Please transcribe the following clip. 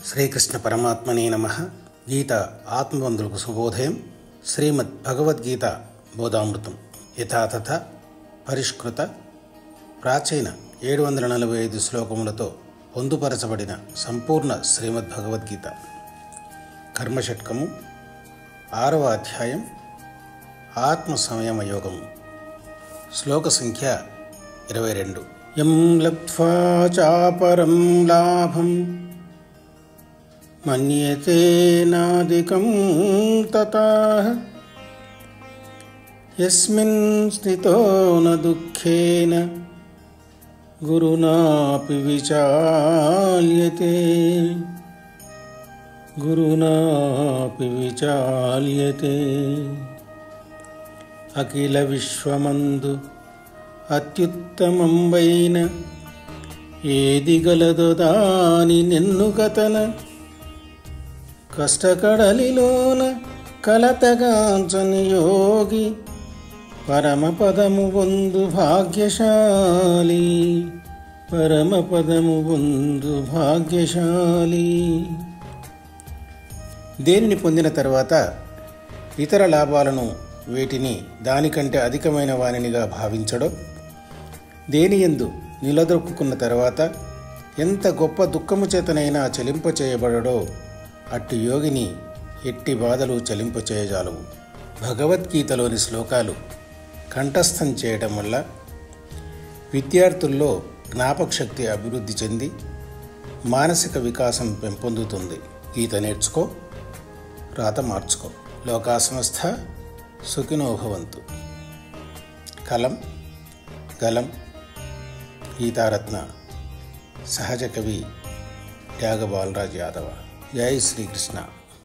శ్రీకృష్ణ పరమాత్మనే నమః. గీత ఆత్మబంధులకు శుభోదయం. శ్రీమద్ భగవద్గీత బోధామృతం యథాతథ పరిష్కృత ప్రాచీన 745 శ్లోకములతో పొందుపరచబడిన సంపూర్ణ శ్రీమద్ భగవద్గీత కర్మషట్కము 6వ అధ్యాయం ఆత్మ సంయమ యోగము. శ్లోక సంఖ్య 22. యం లబ్ధ్వా చాపరం లాభం మన్యతే నాదికం తతః యస్మిన్ స్థితో న దుఃఖేన గురునాపి విచాల్యతే అఖిల విశ్వమందు అత్యుత్తమంబైన ఏది గలదో దాని నెన్నుకతన కష్టకడలిలోన కలతగాంచని యోగి పరమపదము పొందు భాగ్యశాలి. దేనిని పొందిన తర్వాత ఇతర లాభాలను వీటిని దానికంటే అధికమైన వానినిగా భావించడో, దేనియందు నిలదొక్కున్న తర్వాత ఎంత గొప్ప దుఃఖము చేతనైనా చలింపచేయబడడో అట్టి యోగిని ఎట్టి బాధలు చలింపచేయజాలవు. భగవద్గీతలోని శ్లోకాలు కంఠస్థం చేయడం వల్ల విద్యార్థుల్లో జ్ఞాపకశక్తి అభివృద్ధి చెంది మానసిక వికాసం పెంపొందుతుంది. గీత నేర్చుకో, రాత మార్చుకో. లోకా సమస్త సుఖినో భవంతు. కలం గలం గీతారత్న సహజ కవి త్యాగ బాలరాజ్ యాదవ. జై శ్రీకృష్ణ.